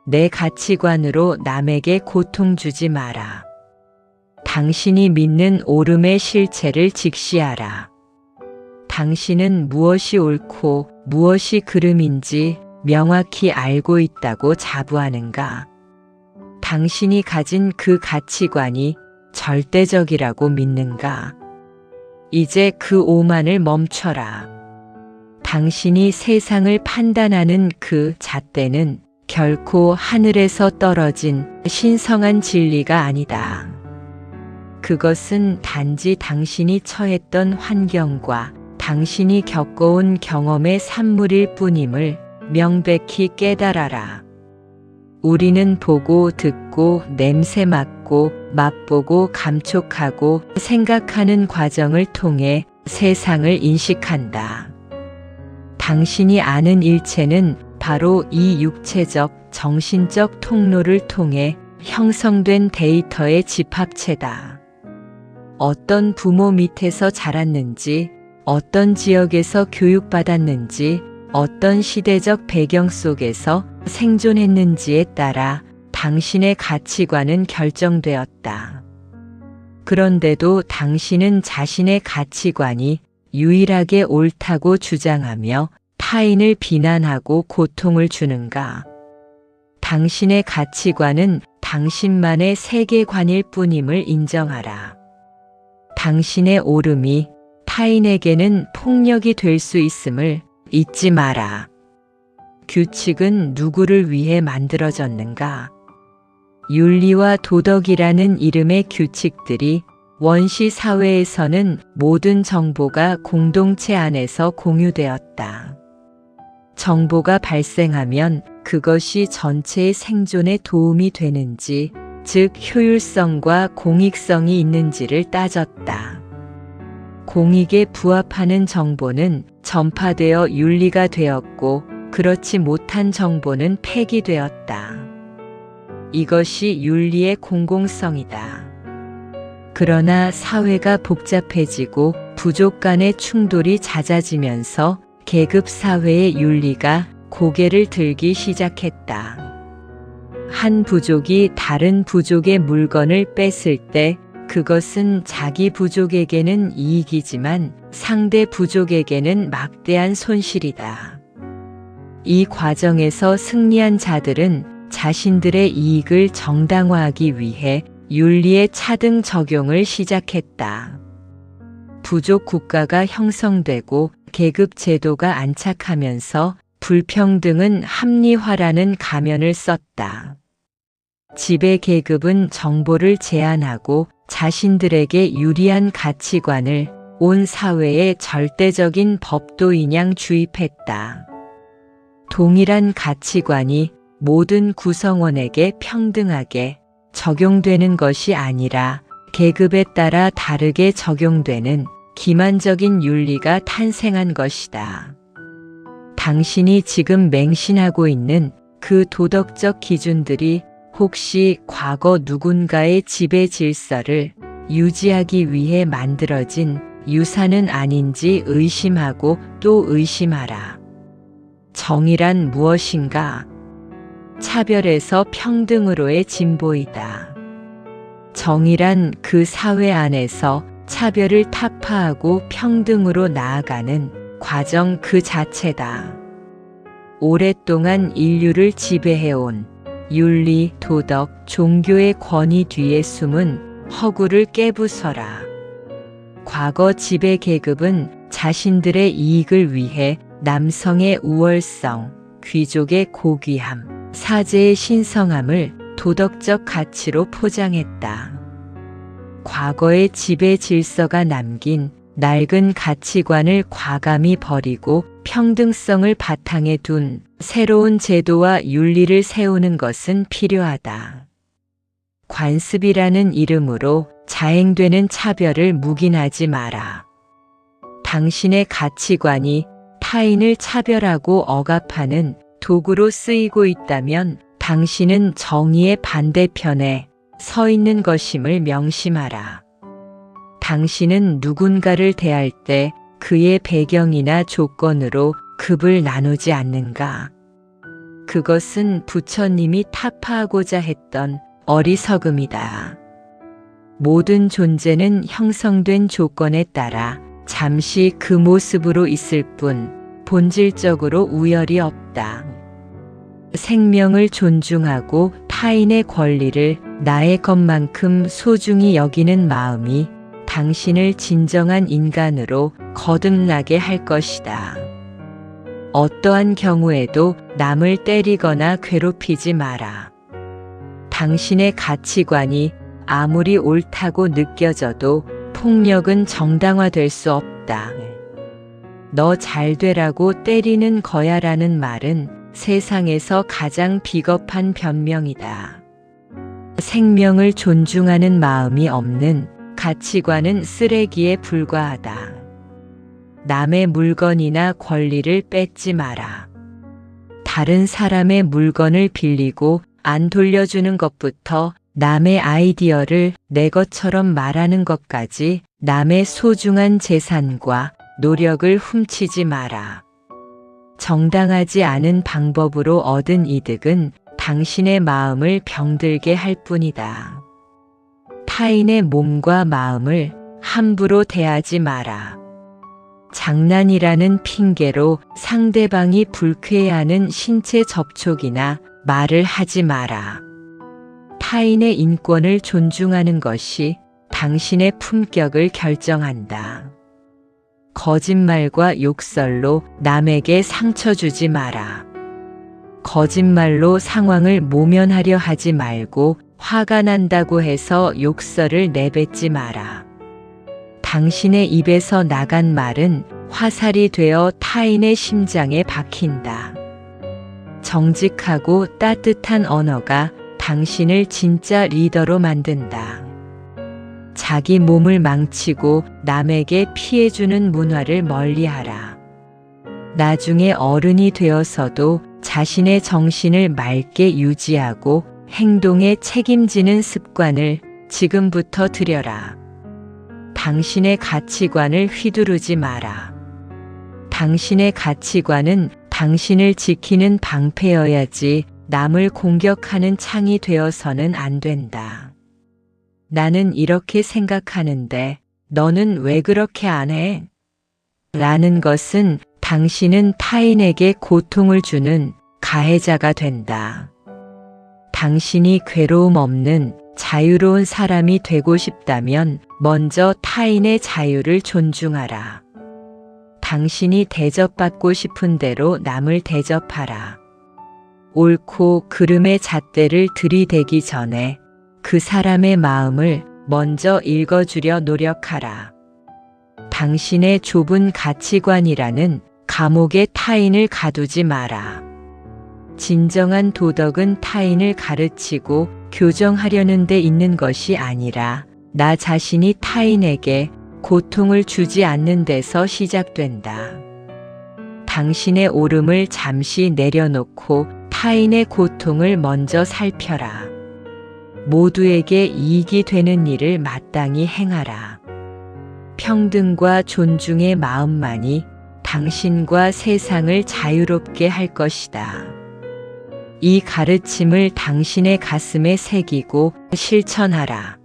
내 가치관으로 남에게 고통 주지 마라. 당신이 믿는 옳음의 실체를 직시하라. 당신은 무엇이 옳고 무엇이 그름인지 명확히 알고 있다고 자부하는가? 당신이 가진 그 가치관이 절대적이라고 믿는가? 이제 그 오만을 멈춰라. 당신이 세상을 판단하는 그 잣대는 결코 하늘에서 떨어진 신성한 진리가 아니다. 그것은 단지 당신이 처했던 환경과 당신이 겪어온 경험의 산물일 뿐임을 명백히 깨달아라. 우리는 보고 듣고 냄새 맡고 맛보고 감촉하고 생각하는 과정을 통해 세상을 인식한다. 당신이 아는 일체는 바로 이 육체적, 정신적 통로를 통해 형성된 데이터의 집합체다. 어떤 부모 밑에서 자랐는지, 어떤 지역에서 교육받았는지, 어떤 시대적 배경 속에서 생존했는지에 따라 당신의 가치관은 결정되었다. 그런데도 당신은 자신의 가치관이 유일하게 옳다고 주장하며 타인을 비난하고 고통을 주는가? 당신의 가치관은 당신만의 세계관일 뿐임을 인정하라. 당신의 옳음이 타인에게는 폭력이 될 수 있음을 잊지 마라. 규칙은 누구를 위해 만들어졌는가? 윤리와 도덕이라는 이름의 규칙들이 원시 사회에서는 모든 정보가 공동체 안에서 공유되었다. 정보가 발생하면 그것이 전체의 생존에 도움이 되는지, 즉 효율성과 공익성이 있는지를 따졌다. 공익에 부합하는 정보는 전파되어 윤리가 되었고, 그렇지 못한 정보는 폐기되었다. 이것이 윤리의 공공성이다. 그러나 사회가 복잡해지고 부족 간의 충돌이 잦아지면서 계급사회의 윤리가 고개를 들기 시작했다. 한 부족이 다른 부족의 물건을 뺏을 때 그것은 자기 부족에게는 이익이지만 상대 부족에게는 막대한 손실이다. 이 과정에서 승리한 자들은 자신들의 이익을 정당화하기 위해 윤리의 차등 적용을 시작했다. 부족 국가가 형성되고 계급 제도가 안착하면서 불평등은 합리화라는 가면을 썼다. 지배 계급은 정보를 제한하고 자신들에게 유리한 가치관을 온 사회에 절대적인 법도인양 주입했다. 동일한 가치관이 모든 구성원에게 평등하게 적용되는 것이 아니라 계급에 따라 다르게 적용되는 기만적인 윤리가 탄생한 것이다. 당신이 지금 맹신하고 있는 그 도덕적 기준들이 혹시 과거 누군가의 지배 질서를 유지하기 위해 만들어진 유산은 아닌지 의심하고 또 의심하라. 정의란 무엇인가? 차별에서 평등으로의 진보이다. 정의란 그 사회 안에서 차별을 타파하고 평등으로 나아가는 과정 그 자체다. 오랫동안 인류를 지배해온 윤리, 도덕, 종교의 권위 뒤에 숨은 허구를 깨부숴라. 과거 지배 계급은 자신들의 이익을 위해 남성의 우월성, 귀족의 고귀함, 사제의 신성함을 도덕적 가치로 포장했다. 과거의 지배 질서가 남긴 낡은 가치관을 과감히 버리고 평등성을 바탕에 둔 새로운 제도와 윤리를 세우는 것은 필요하다. 관습이라는 이름으로 자행되는 차별을 묵인하지 마라. 당신의 가치관이 타인을 차별하고 억압하는 도구로 쓰이고 있다면 당신은 정의의 반대편에 서 있는 것임을 명심하라. 당신은 누군가를 대할 때 그의 배경이나 조건으로 급을 나누지 않는가? 그것은 부처님이 타파하고자 했던 어리석음이다. 모든 존재는 형성된 조건에 따라 잠시 그 모습으로 있을 뿐 본질적으로 우열이 없다. 생명을 존중하고 타인의 권리를 나의 것만큼 소중히 여기는 마음이 당신을 진정한 인간으로 거듭나게 할 것이다. 어떠한 경우에도 남을 때리거나 괴롭히지 마라. 당신의 가치관이 아무리 옳다고 느껴져도 폭력은 정당화될 수 없다. 너 잘 되라고 때리는 거야라는 말은 세상에서 가장 비겁한 변명이다. 생명을 존중하는 마음이 없는 가치관은 쓰레기에 불과하다. 남의 물건이나 권리를 뺏지 마라. 다른 사람의 물건을 빌리고 안 돌려주는 것부터 남의 아이디어를 내 것처럼 말하는 것까지 남의 소중한 재산과 노력을 훔치지 마라. 정당하지 않은 방법으로 얻은 이득은 당신의 마음을 병들게 할 뿐이다. 타인의 몸과 마음을 함부로 대하지 마라. 장난이라는 핑계로 상대방이 불쾌해하는 신체 접촉이나 말을 하지 마라. 타인의 인권을 존중하는 것이 당신의 품격을 결정한다. 거짓말과 욕설로 남에게 상처 주지 마라. 거짓말로 상황을 모면하려 하지 말고 화가 난다고 해서 욕설을 내뱉지 마라. 당신의 입에서 나간 말은 화살이 되어 타인의 심장에 박힌다. 정직하고 따뜻한 언어가 당신을 진짜 리더로 만든다. 자기 몸을 망치고 남에게 피해주는 문화를 멀리하라. 나중에 어른이 되어서도 자신의 정신을 맑게 유지하고 행동에 책임지는 습관을 지금부터 들여라. 당신의 가치관을 휘두르지 마라. 당신의 가치관은 당신을 지키는 방패여야지 남을 공격하는 창이 되어서는 안 된다. 나는 이렇게 생각하는데 너는 왜 그렇게 안 해? 라는 것은 당신은 타인에게 고통을 주는 가해자가 된다. 당신이 괴로움 없는 자유로운 사람이 되고 싶다면 먼저 타인의 자유를 존중하라. 당신이 대접받고 싶은 대로 남을 대접하라. 옳고 그름의 잣대를 들이대기 전에 그 사람의 마음을 먼저 읽어주려 노력하라. 당신의 좁은 가치관이라는 감옥에 타인을 가두지 마라. 진정한 도덕은 타인을 가르치고 교정하려는 데 있는 것이 아니라 나 자신이 타인에게 고통을 주지 않는 데서 시작된다. 당신의 옳음을 잠시 내려놓고 타인의 고통을 먼저 살펴라. 모두에게 이익이 되는 일을 마땅히 행하라. 평등과 존중의 마음만이 당신과 세상을 자유롭게 할 것이다. 이 가르침을 당신의 가슴에 새기고 실천하라.